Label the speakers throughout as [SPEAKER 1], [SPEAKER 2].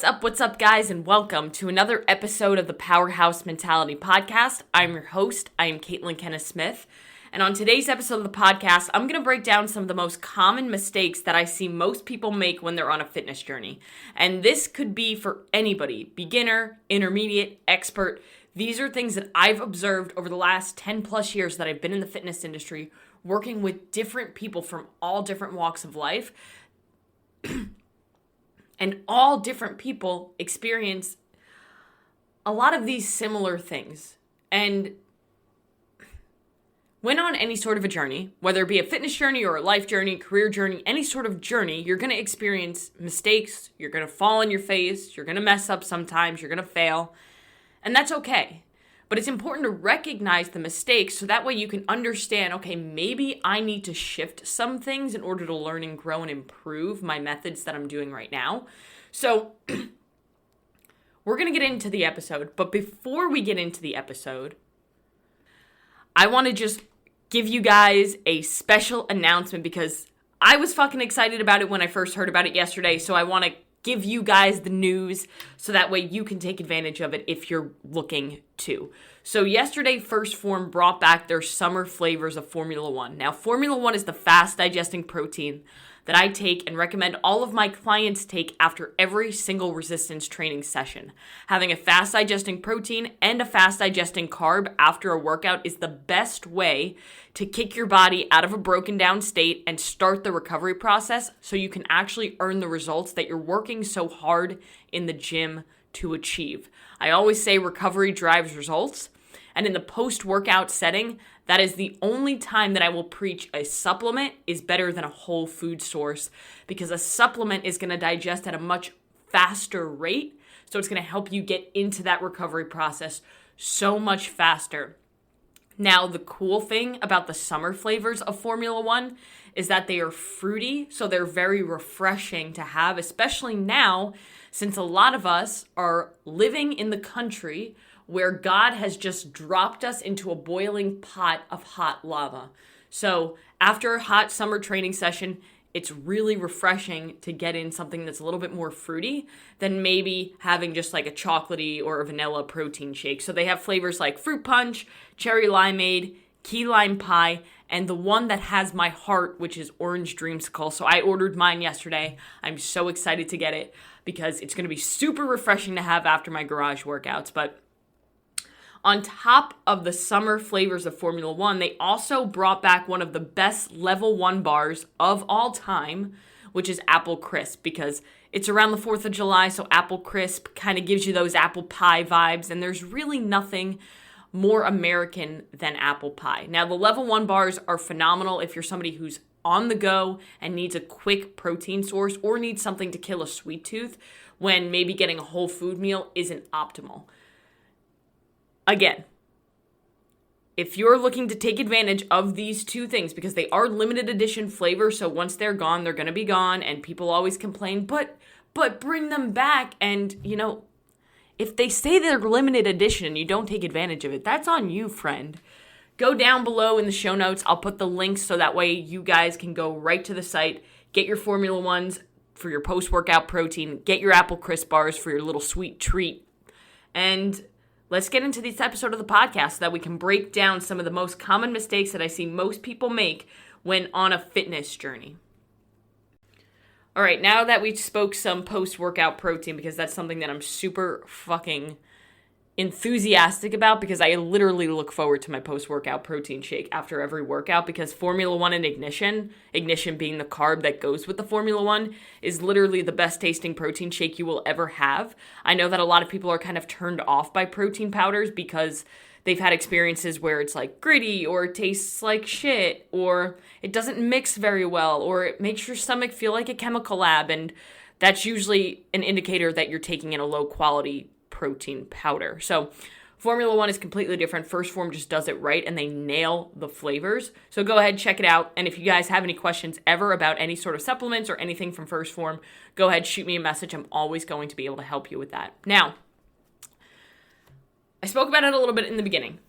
[SPEAKER 1] What's up, guys, and welcome to another episode of the Powerhouse Mentality podcast. I'm your host. I am Caitlin Kenneth Smith, and on today's episode of the podcast, I'm going to break down some of the most common mistakes that I see most people make when they're on a fitness journey. And this could be for anybody, beginner, intermediate, expert. These are things that I've observed over the last 10 plus years that I've been in the fitness industry, working with different people from all different walks of life. And all different people experience a lot of these similar things. And when on any sort of a journey, whether it be a fitness journey or a life journey, career journey, any sort of journey, you're going to experience mistakes. You're going to fall on your face. You're going to mess up sometimes. You're going to fail. And that's okay. But it's important to recognize the mistakes so that way you can understand, okay, maybe I need to shift some things in order to learn and grow and improve my methods that I'm doing right now. So we're going to get into the episode. But before we get into the episode, I want to just give you guys a special announcement because I was fucking excited about it when I first heard about it yesterday. So I want to give you guys the news so that way you can take advantage of it if you're looking to. So yesterday, First Form brought back their summer flavors of Formula One. Now, Formula One is the fast digesting protein that I take and recommend all of my clients take after every single resistance training session. Having a fast digesting protein and a fast digesting carb after a workout is the best way to kick your body out of a broken down state and start the recovery process so you can actually earn the results that you're working so hard in the gym to achieve. I always say recovery drives results. And in the post-workout setting, that is the only time that I will preach a supplement is better than a whole food source because a supplement is going to digest at a much faster rate. So it's going to help you get into that recovery process so much faster. Now, the cool thing about the summer flavors of Formula One is that they are fruity, so they're very refreshing to have, especially now since a lot of us are living in the country where God has just dropped us into a boiling pot of hot lava. So after a hot summer training session, it's really refreshing to get in something that's a little bit more fruity than maybe having just like a chocolatey or a vanilla protein shake. So they have flavors like fruit punch, cherry limeade, key lime pie, and the one that has my heart, which is orange dreamsicle. So I ordered mine yesterday. I'm so excited to get it because it's going to be super refreshing to have after my garage workouts. But on top of the summer flavors of Formula One, they also brought back one of the best level 1 bars of all time, which is Apple Crisp, because it's around the 4th of July, so Apple Crisp kind of gives you those apple pie vibes, and there's really nothing more American than apple pie. Now, the level 1 bars are phenomenal if you're somebody who's on the go and needs a quick protein source or needs something to kill a sweet tooth when maybe getting a whole food meal isn't optimal. Again, if you're looking to take advantage of these two things, because they are limited edition flavors, so once they're gone, they're going to be gone, and people always complain, but bring them back, and, you know, if they say they're limited edition and you don't take advantage of it, that's on you, friend. Go down below in the show notes. I'll put the links so that way you guys can go right to the site, get your Formula Ones for your post-workout protein, get your Apple Crisp bars for your little sweet treat, and let's get into this episode of the podcast so that we can break down some of the most common mistakes that I see most people make when on a fitness journey. All right, now that we spoke some post-workout protein, because that's something that I'm super fucking enthusiastic about, because I literally look forward to my post-workout protein shake after every workout, because Formula One and Ignition being the carb that goes with the Formula One, is literally the best tasting protein shake you will ever have. I know that a lot of people are kind of turned off by protein powders because they've had experiences where it's like gritty, or it tastes like shit, or it doesn't mix very well, or it makes your stomach feel like a chemical lab, and that's usually an indicator that you're taking in a low quality protein powder. So Formula One is completely different. First Form just does it right, and they nail the flavors. So go ahead, check it out. And if you guys have any questions ever about any sort of supplements or anything from First Form, go ahead, shoot me a message. I'm always going to be able to help you with that. Now, I spoke about it a little bit in the beginning.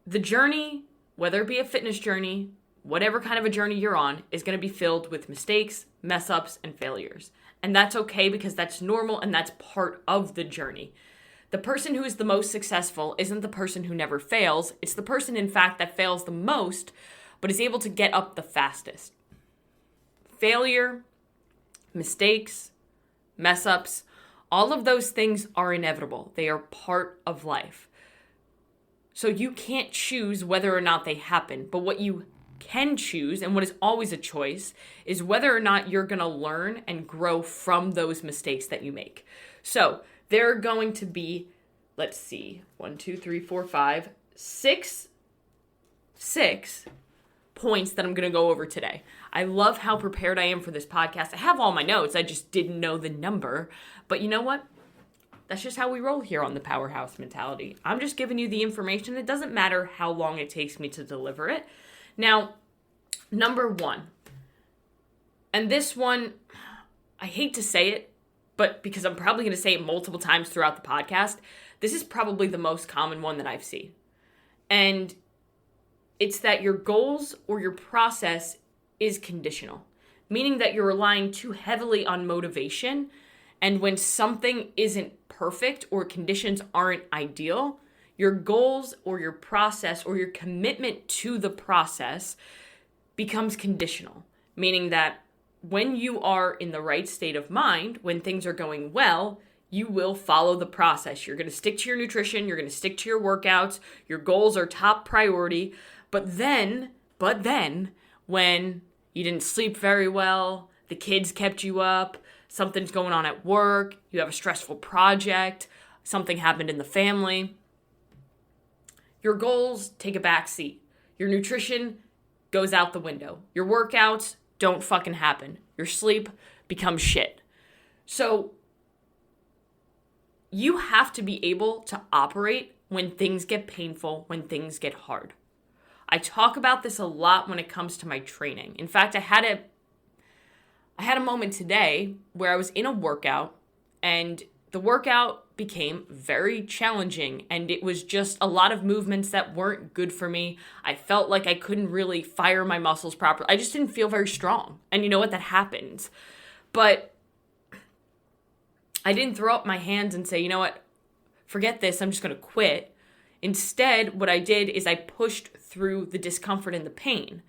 [SPEAKER 1] The journey, whether it be a fitness journey, whatever kind of a journey you're on, is going to be filled with mistakes, mess-ups, and failures. And that's okay because that's normal and that's part of the journey. The person who is the most successful isn't the person who never fails. It's the person, in fact, that fails the most, but is able to get up the fastest. Failure, mistakes, mess-ups, all of those things are inevitable. They are part of life. So you can't choose whether or not they happen, but what you can choose, and what is always a choice, is whether or not you're going to learn and grow from those mistakes that you make. So there are going to be, let's see, 6 points that I'm going to go over today. I love how prepared I am for this podcast. I have all my notes. I just didn't know the number. But you know what? That's just how we roll here on the Powerhouse Mentality. I'm just giving you the information. It doesn't matter how long it takes me to deliver it. Now, number 1. And this one, I hate to say it, but because I'm probably going to say it multiple times throughout the podcast, this is probably the most common one that I've seen. And it's that your goals or your process is conditional, meaning that you're relying too heavily on motivation. And when something isn't perfect or conditions aren't ideal, your goals or your process or your commitment to the process becomes conditional, meaning that when you are in the right state of mind, when things are going well, you will follow the process. You're going to stick to your nutrition. You're going to stick to your workouts. Your goals are top priority. But then, when you didn't sleep very well, the kids kept you up, something's going on at work, you have a stressful project, something happened in the family, your goals take a back seat. Your nutrition goes out the window. Your workouts don't fucking happen. Your sleep becomes shit. So you have to be able to operate when things get painful, when things get hard. I talk about this a lot when it comes to my training. In fact, I had a moment today where I was in a workout and the workout became very challenging and it was just a lot of movements that weren't good for me. I felt like I couldn't really fire my muscles properly. I just didn't feel very strong. And you know what? That happens. But I didn't throw up my hands and say, you know what? Forget this. I'm just going to quit. Instead, what I did is I pushed through the discomfort and the pain.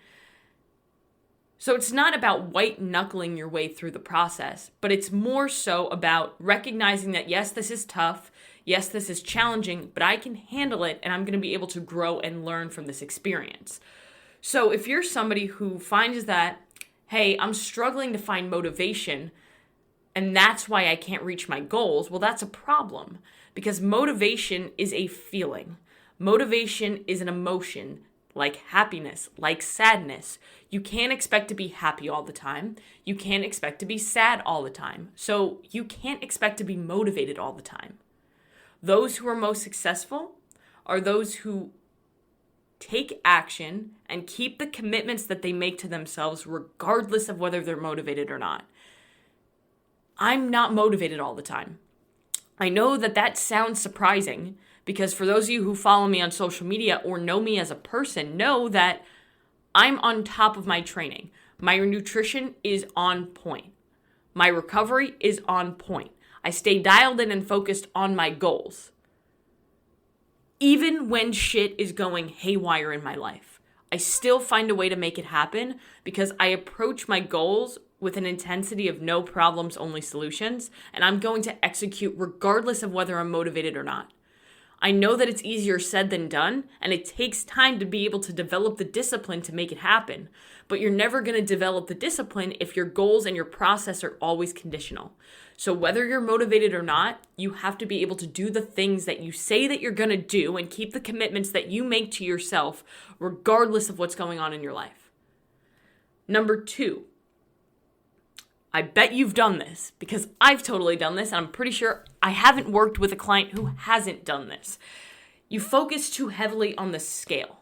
[SPEAKER 1] So it's not about white knuckling your way through the process, but it's more so about recognizing that, yes, this is tough. Yes, this is challenging, but I can handle it and I'm going to be able to grow and learn from this experience. So if you're somebody who finds that, hey, I'm struggling to find motivation and that's why I can't reach my goals, well, that's a problem because motivation is a feeling. Motivation is an emotion. Like happiness, like sadness. You can't expect to be happy all the time. You can't expect to be sad all the time. So you can't expect to be motivated all the time. Those who are most successful are those who take action and keep the commitments that they make to themselves regardless of whether they're motivated or not. I'm not motivated all the time. I know that sounds surprising, because for those of you who follow me on social media or know me as a person, know that I'm on top of my training. My nutrition is on point. My recovery is on point. I stay dialed in and focused on my goals. Even when shit is going haywire in my life, I still find a way to make it happen because I approach my goals with an intensity of no problems, only solutions, and I'm going to execute regardless of whether I'm motivated or not. I know that it's easier said than done, and it takes time to be able to develop the discipline to make it happen. But you're never going to develop the discipline if your goals and your process are always conditional. So whether you're motivated or not, you have to be able to do the things that you say that you're going to do and keep the commitments that you make to yourself, regardless of what's going on in your life. Number 2. I bet you've done this because I've totally done this and I'm pretty sure I haven't worked with a client who hasn't done this. You focus too heavily on the scale.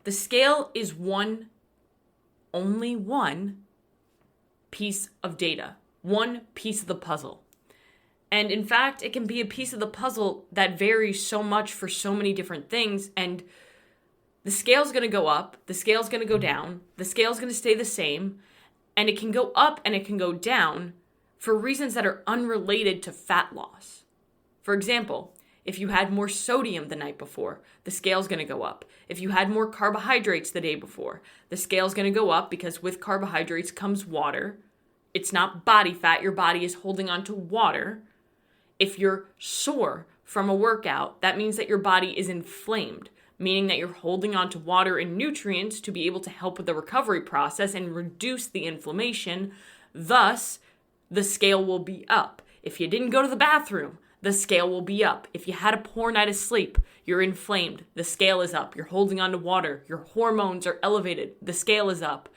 [SPEAKER 1] The scale is only one piece of data, one piece of the puzzle. And in fact, it can be a piece of the puzzle that varies so much for so many different things, and the scale's going to go up, the scale's going to go down, the scale's going to stay the same. And it can go up and it can go down for reasons that are unrelated to fat loss. For example, if you had more sodium the night before, the scale's going to go up. If you had more carbohydrates the day before, the scale's going to go up because with carbohydrates comes water. It's not body fat. Your body is holding on to water. If you're sore from a workout, that means that your body is inflamed, meaning that you're holding on to water and nutrients to be able to help with the recovery process and reduce the inflammation. Thus, the scale will be up. If you didn't go to the bathroom, the scale will be up. If you had a poor night of sleep, you're inflamed, the scale is up. You're holding on to water, your hormones are elevated, the scale is up.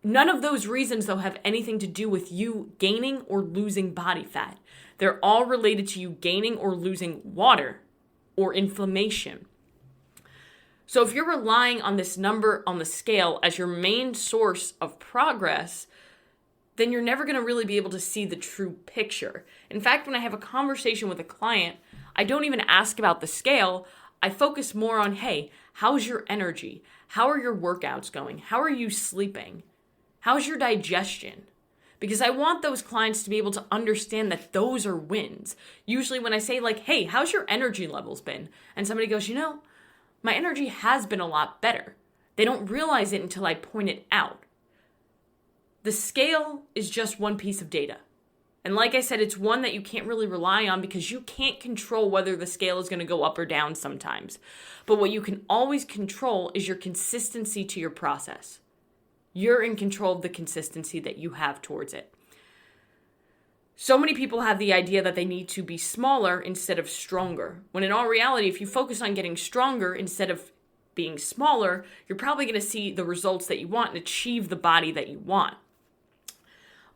[SPEAKER 1] None of those reasons, though, have anything to do with you gaining or losing body fat. They're all related to you gaining or losing water or inflammation. So if you're relying on this number on the scale as your main source of progress, then you're never going to really be able to see the true picture. In fact, when I have a conversation with a client, I don't even ask about the scale. I focus more on, hey, how's your energy? How are your workouts going? How are you sleeping? How's your digestion? Because I want those clients to be able to understand that those are wins. Usually when I say like, hey, how's your energy levels been? And somebody goes, my energy has been a lot better. They don't realize it until I point it out. The scale is just one piece of data. And like I said, it's one that you can't really rely on because you can't control whether the scale is going to go up or down sometimes. But what you can always control is your consistency to your process. You're in control of the consistency that you have towards it. So many people have the idea that they need to be smaller instead of stronger. When in all reality, if you focus on getting stronger instead of being smaller, you're probably going to see the results that you want and achieve the body that you want.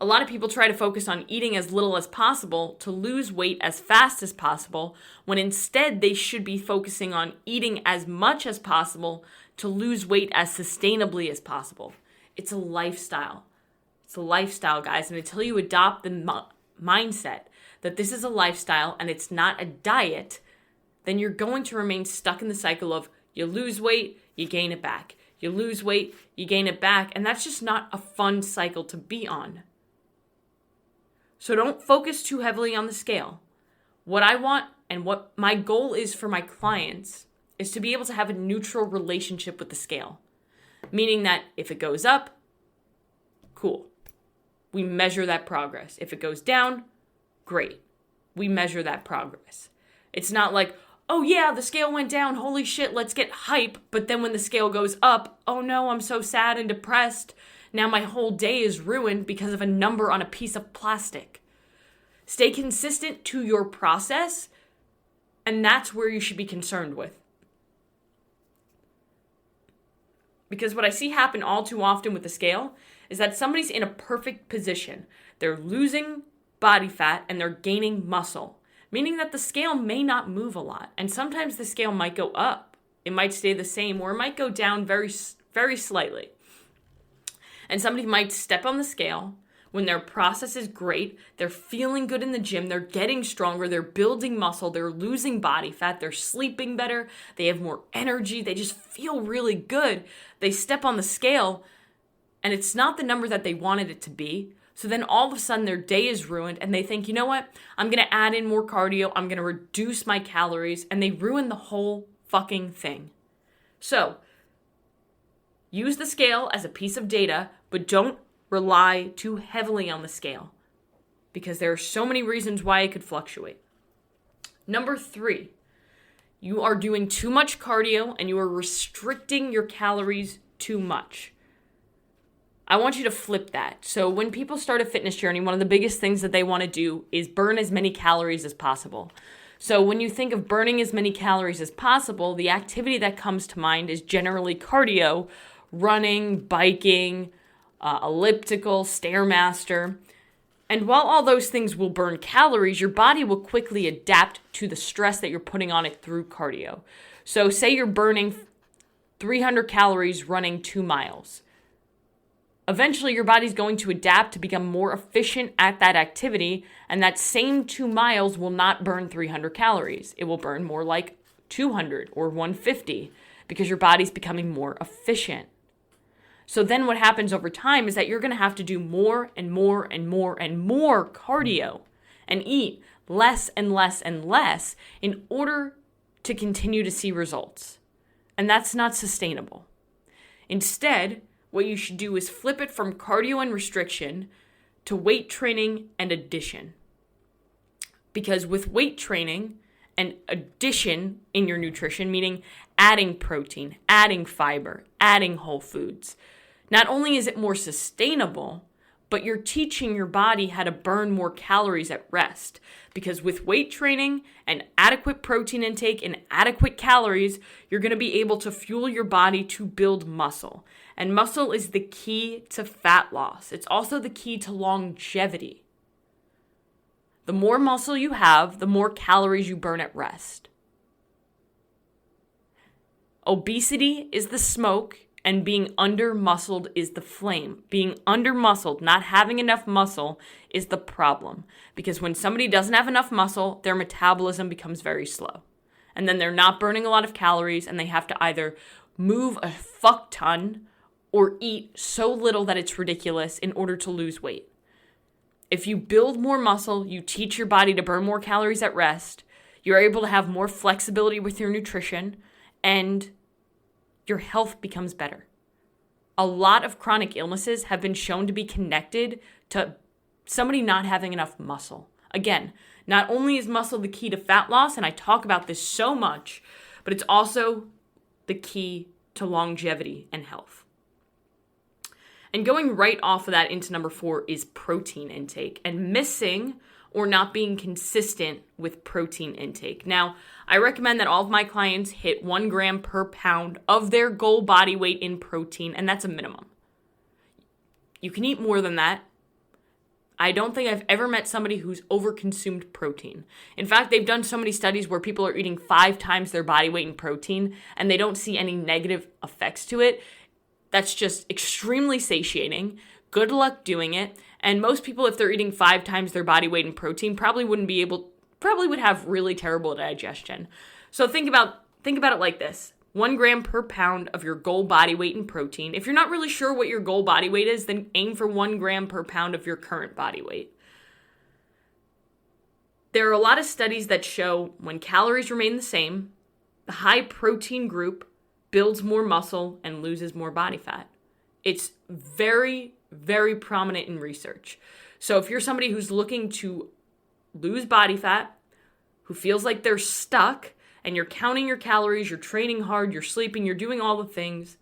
[SPEAKER 1] A lot of people try to focus on eating as little as possible to lose weight as fast as possible, when instead they should be focusing on eating as much as possible to lose weight as sustainably as possible. It's a lifestyle. It's a lifestyle, guys. And until you adopt the mindset that this is a lifestyle and it's not a diet, then you're going to remain stuck in the cycle of you lose weight, you gain it back. You lose weight, you gain it back. And that's just not a fun cycle to be on. So don't focus too heavily on the scale. What I want and what my goal is for my clients is to be able to have a neutral relationship with the scale. Meaning that if it goes up, cool. We measure that progress. If it goes down, great. We measure that progress. It's not like, oh yeah, the scale went down. Holy shit, let's get hype. But then when the scale goes up, oh no, I'm so sad and depressed. Now my whole day is ruined because of a number on a piece of plastic. Stay consistent to your process, and that's where you should be concerned with. Because what I see happen all too often with the scale is that somebody's in a perfect position. They're losing body fat and they're gaining muscle, meaning that the scale may not move a lot. And sometimes the scale might go up. It might stay the same, or it might go down very, very slightly. And somebody might step on the scale when their process is great, they're feeling good in the gym, they're getting stronger, they're building muscle, they're losing body fat, they're sleeping better, they have more energy, they just feel really good. They step on the scale and it's not the number that they wanted it to be. So then all of a sudden their day is ruined and they think, you know what? I'm going to add in more cardio, I'm going to reduce my calories, and they ruin the whole fucking thing. So use the scale as a piece of data, but don't rely too heavily on the scale because there are so many reasons why it could fluctuate. Number 3, you are doing too much cardio and you are restricting your calories too much. I want you to flip that. So when people start a fitness journey, one of the biggest things that they want to do is burn as many calories as possible. So when you think of burning as many calories as possible, the activity that comes to mind is generally cardio, running, biking, elliptical, Stairmaster. And while all those things will burn calories, your body will quickly adapt to the stress that you're putting on it through cardio. So say you're burning 300 calories running 2 miles. Eventually, your body's going to adapt to become more efficient at that activity, and that same 2 miles will not burn 300 calories. It will burn more like 200 or 150 because your body's becoming more efficient. So then what happens over time is that you're going to have to do more and more and more and more cardio and eat less and less and less in order to continue to see results. And that's not sustainable. Instead, what you should do is flip it from cardio and restriction to weight training and addition. Because with weight training and addition in your nutrition, meaning adding protein, adding fiber, adding whole foods, not only is it more sustainable, but you're teaching your body how to burn more calories at rest. Because with weight training and adequate protein intake and adequate calories, you're going to be able to fuel your body to build muscle. And muscle is the key to fat loss. It's also the key to longevity. The more muscle you have, the more calories you burn at rest. Obesity is the smoke, and being under-muscled is the flame. Being under-muscled, not having enough muscle, is the problem. Because when somebody doesn't have enough muscle, their metabolism becomes very slow. And then they're not burning a lot of calories, and they have to either move a fuck ton or eat so little that it's ridiculous in order to lose weight. If you build more muscle, you teach your body to burn more calories at rest, you're able to have more flexibility with your nutrition, and your health becomes better. A lot of chronic illnesses have been shown to be connected to somebody not having enough muscle. Again, not only is muscle the key to fat loss, and I talk about this so much, but it's also the key to longevity and health. And going right off of that into number 4 is protein intake and missing or not being consistent with protein intake. Now, I recommend that all of my clients hit 1 gram per pound of their goal body weight in protein, and that's a minimum. You can eat more than that. I don't think I've ever met somebody who's overconsumed protein. In fact, they've done so many studies where people are eating 5 times their body weight in protein, and they don't see any negative effects to it. That's just extremely satiating. Good luck doing it. And most people, if they're eating 5 times their body weight in protein, probably would have really terrible digestion. So think about it like this. 1 gram per pound of your goal body weight in protein. If you're not really sure what your goal body weight is, then aim for 1 gram per pound of your current body weight. There are a lot of studies that show when calories remain the same, the high protein group builds more muscle and loses more body fat. It's very, very prominent in research. So if you're somebody who's looking to lose body fat, who feels like they're stuck, and you're counting your calories, you're training hard, you're sleeping, you're doing all the things,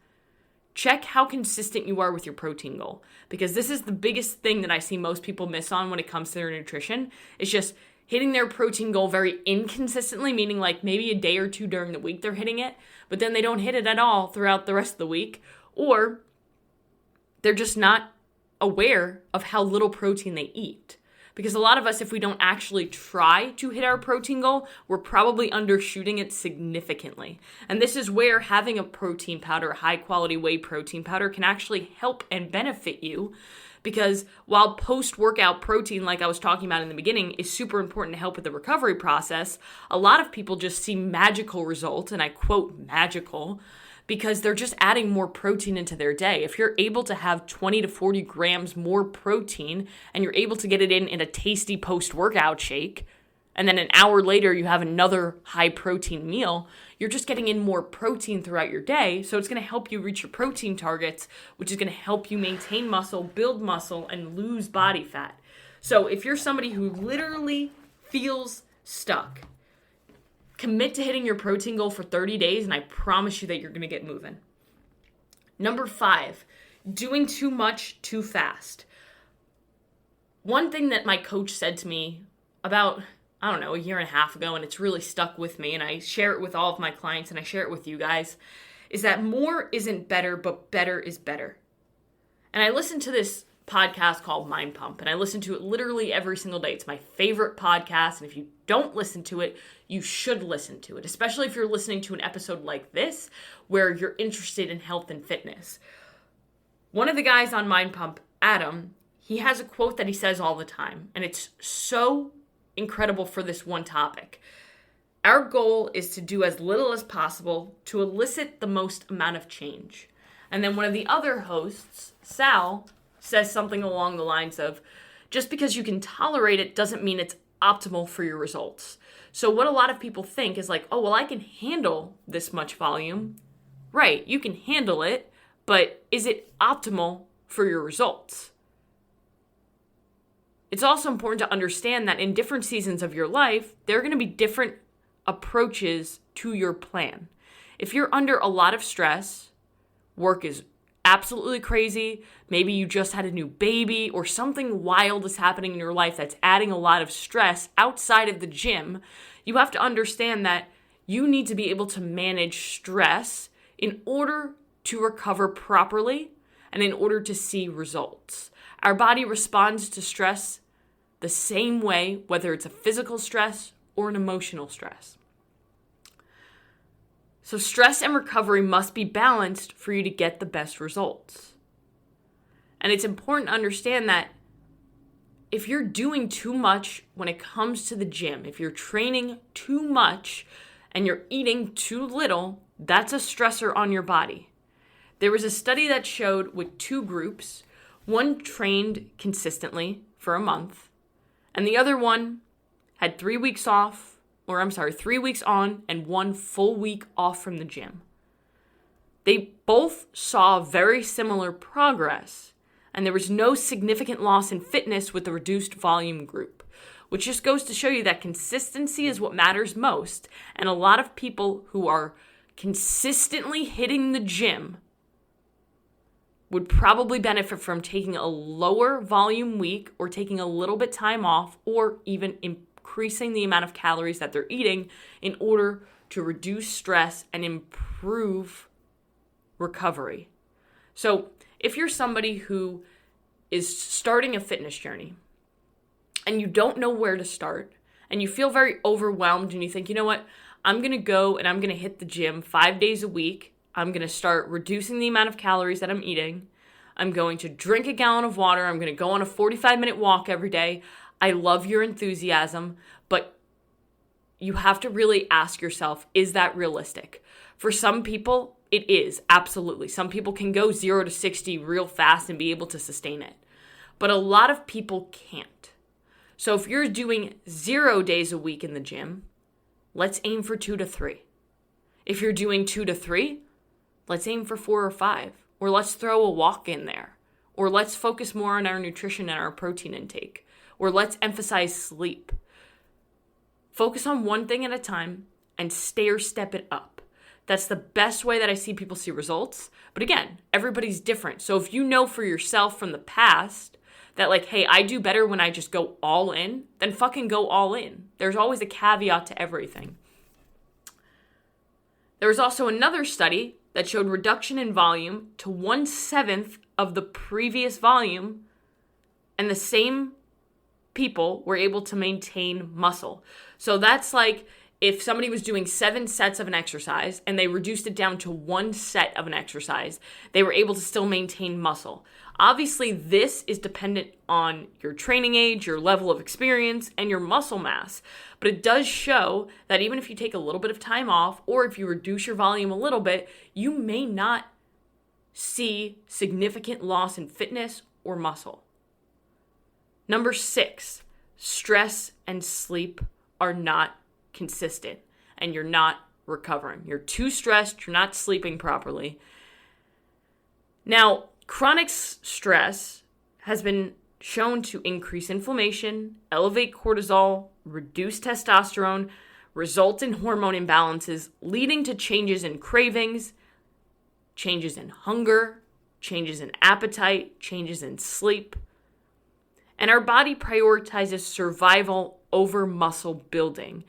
[SPEAKER 1] check how consistent you are with your protein goal. Because this is the biggest thing that I see most people miss on when it comes to their nutrition. It's just hitting their protein goal very inconsistently, meaning like maybe a day or 2 during the week they're hitting it, but then they don't hit it at all throughout the rest of the week. Or they're just not aware of how little protein they eat. Because a lot of us, if we don't actually try to hit our protein goal, we're probably undershooting it significantly. And this is where having a protein powder, high quality whey protein powder, can actually help and benefit you. Because while post-workout protein, like I was talking about in the beginning, is super important to help with the recovery process, a lot of people just see magical results, and I quote magical, because they're just adding more protein into their day. If you're able to have 20 to 40 grams more protein and you're able to get it in a tasty post-workout shake, and then an hour later you have another high protein meal, you're just getting in more protein throughout your day. So it's going to help you reach your protein targets, which is going to help you maintain muscle, build muscle, and lose body fat. So if you're somebody who literally feels stuck, commit to hitting your protein goal for 30 days, and I promise you that you're going to get moving. Number 5, doing too much too fast. One thing that my coach said to me about, a year and a half ago, and it's really stuck with me, and I share it with all of my clients, and I share it with you guys, is that more isn't better, but better is better. And I listened to this podcast called Mind Pump, and I listen to it literally every single day. It's my favorite podcast, and if you don't listen to it, you should listen to it, especially if you're listening to an episode like this where you're interested in health and fitness. One of the guys on Mind Pump, Adam, he has a quote that he says all the time, and it's so incredible for this one topic. Our goal is to do as little as possible to elicit the most amount of change. And then one of the other hosts, Sal, says something along the lines of, just because you can tolerate it doesn't mean it's optimal for your results. So what a lot of people think is like, oh, well, I can handle this much volume. Right, you can handle it, but is it optimal for your results? It's also important to understand that in different seasons of your life, there are going to be different approaches to your plan. If you're under a lot of stress, work is absolutely crazy, maybe you just had a new baby or something wild is happening in your life that's adding a lot of stress outside of the gym, you have to understand that you need to be able to manage stress in order to recover properly and in order to see results. Our body responds to stress the same way, whether it's a physical stress or an emotional stress. So stress and recovery must be balanced for you to get the best results. And it's important to understand that if you're doing too much when it comes to the gym, if you're training too much and you're eating too little, that's a stressor on your body. There was a study that showed with two groups, one trained consistently for a month, and the other one had 3 weeks off, 3 weeks on and 1 full week off from the gym. They both saw very similar progress, and there was no significant loss in fitness with the reduced volume group, which just goes to show you that consistency is what matters most, and a lot of people who are consistently hitting the gym would probably benefit from taking a lower volume week or taking a little bit time off or even increasing the amount of calories that they're eating in order to reduce stress and improve recovery. So if you're somebody who is starting a fitness journey and you don't know where to start and you feel very overwhelmed and you think, you know what, I'm going to go and I'm going to hit the gym 5 days a week. I'm going to start reducing the amount of calories that I'm eating. I'm going to drink a gallon of water. I'm going to go on a 45-minute walk every day. I love your enthusiasm, but you have to really ask yourself, is that realistic? For some people, it is, absolutely. Some people can go 0 to 60 real fast and be able to sustain it. But a lot of people can't. So if you're doing 0 days a week in the gym, let's aim for 2 to 3. If you're doing 2 to 3, let's aim for 4 or 5. Or let's throw a walk in there. Or let's focus more on our nutrition and our protein intake. Or let's emphasize sleep. Focus on one thing at a time and stair-step it up. That's the best way that I see people see results. But again, everybody's different. So if you know for yourself from the past that like, hey, I do better when I just go all in, then fucking go all in. There's always a caveat to everything. There was also another study that showed reduction in volume to 1/7 of the previous volume, and the same people were able to maintain muscle. So that's like if somebody was doing 7 sets of an exercise and they reduced it down to 1 set of an exercise, they were able to still maintain muscle. Obviously, this is dependent on your training age, your level of experience, and your muscle mass. But it does show that even if you take a little bit of time off or if you reduce your volume a little bit, you may not see significant loss in fitness or muscle. Number 6, stress and sleep are not consistent and you're not recovering. You're too stressed, you're not sleeping properly. Now, chronic stress has been shown to increase inflammation, elevate cortisol, reduce testosterone, result in hormone imbalances, leading to changes in cravings, changes in hunger, changes in appetite, changes in sleep. And our body prioritizes survival over muscle building.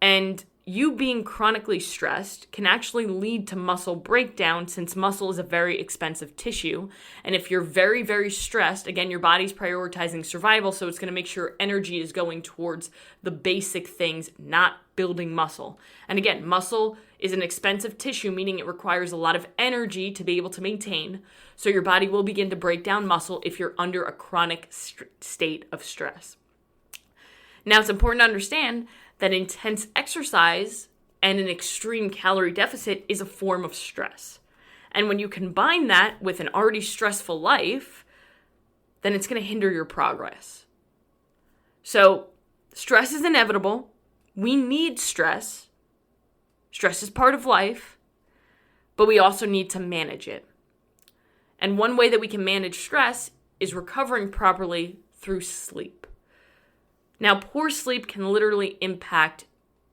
[SPEAKER 1] And you being chronically stressed can actually lead to muscle breakdown since muscle is a very expensive tissue. And if you're very, very stressed, again, your body's prioritizing survival, so it's going to make sure energy is going towards the basic things, not building muscle. And again, muscle is an expensive tissue, meaning it requires a lot of energy to be able to maintain. So your body will begin to break down muscle if you're under a chronic state of stress. Now, it's important to understand that intense exercise and an extreme calorie deficit is a form of stress. And when you combine that with an already stressful life, then it's going to hinder your progress. So stress is inevitable. We need stress. Stress is part of life, but we also need to manage it. And one way that we can manage stress is recovering properly through sleep. Now, poor sleep can literally impact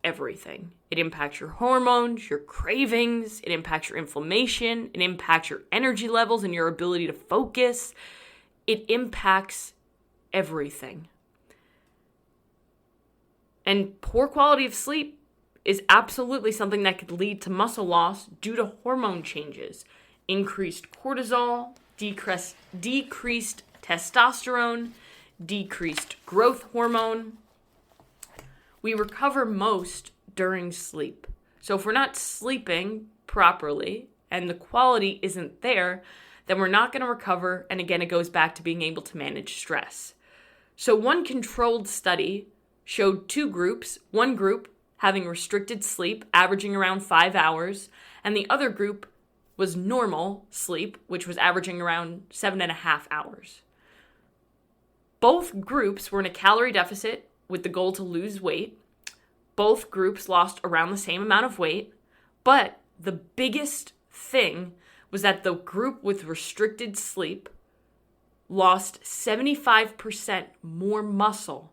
[SPEAKER 1] everything. It impacts your hormones, your cravings, it impacts your inflammation, it impacts your energy levels and your ability to focus. It impacts everything. And poor quality of sleep is absolutely something that could lead to muscle loss due to hormone changes, increased cortisol, decreased testosterone, decreased growth hormone. We recover most during sleep. So if we're not sleeping properly and the quality isn't there, then we're not going to recover. And again, it goes back to being able to manage stress. So one controlled study showed two groups, one group having restricted sleep, averaging around 5 hours, and the other group was normal sleep, which was averaging around 7.5 hours. Both groups were in a calorie deficit with the goal to lose weight. Both groups lost around the same amount of weight, but the biggest thing was that the group with restricted sleep lost 75% more muscle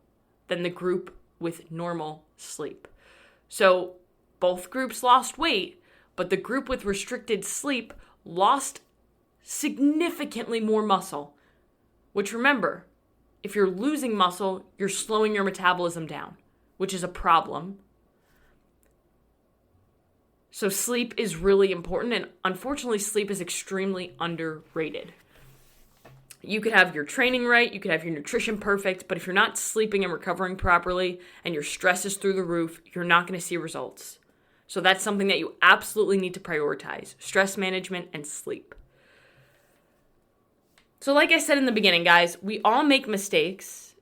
[SPEAKER 1] than the group with normal sleep. So both groups lost weight, but the group with restricted sleep lost significantly more muscle, which, remember, if you're losing muscle, you're slowing your metabolism down, which is a problem. So sleep is really important, and unfortunately, sleep is extremely underrated. You could have your training right, you could have your nutrition perfect, but if you're not sleeping and recovering properly and your stress is through the roof, you're not going to see results. So that's something that you absolutely need to prioritize: stress management and sleep. So like I said in the beginning, guys, we all make mistakes,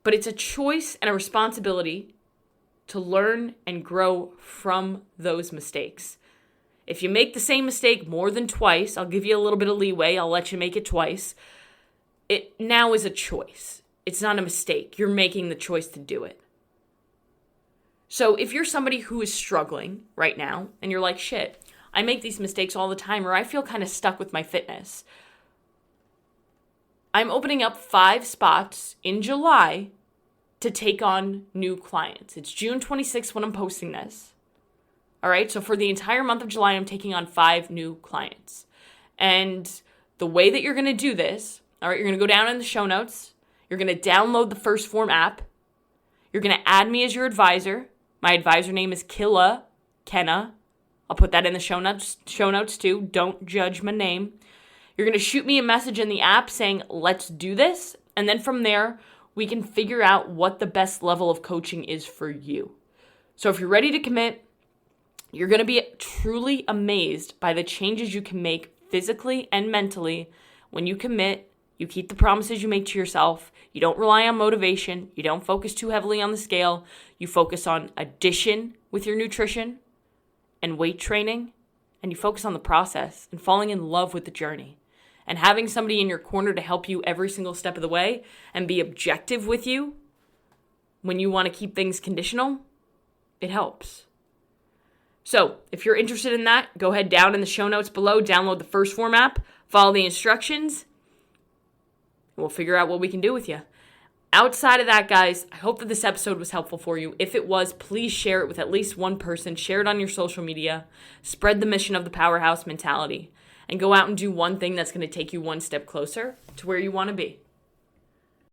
[SPEAKER 1] but it's a choice and a responsibility to learn and grow from those mistakes. If you make the same mistake more than twice, I'll give you a little bit of leeway. I'll let you make it twice. It now is a choice. It's not a mistake. You're making the choice to do it. So if you're somebody who is struggling right now and you're like, shit, I make these mistakes all the time, or I feel kind of stuck with my fitness, I'm opening up 5 spots in July to take on new clients. It's June 26th when I'm posting this. All right, so for the entire month of July, I'm taking on 5 new clients. And the way that you're going to do this, all right, you're going to go down in the show notes. You're going to download the First Form app. You're going to add me as your advisor. My advisor name is Kenna. I'll put that in the show notes too. Don't judge my name. You're going to shoot me a message in the app saying, let's do this. And then from there, we can figure out what the best level of coaching is for you. So if you're ready to commit, you're going to be truly amazed by the changes you can make physically and mentally when you commit. You keep the promises you make to yourself. You don't rely on motivation. You don't focus too heavily on the scale. You focus on addition with your nutrition and weight training. And you focus on the process and falling in love with the journey. And having somebody in your corner to help you every single step of the way and be objective with you when you want to keep things conditional, it helps. So if you're interested in that, go ahead down in the show notes below, download the First Form app, follow the instructions, and we'll figure out what we can do with you. Outside of that, guys, I hope that this episode was helpful for you. If it was, please share it with at least one person. Share it on your social media. Spread the mission of the Powerhouse Mentality. And go out and do one thing that's going to take you one step closer to where you want to be.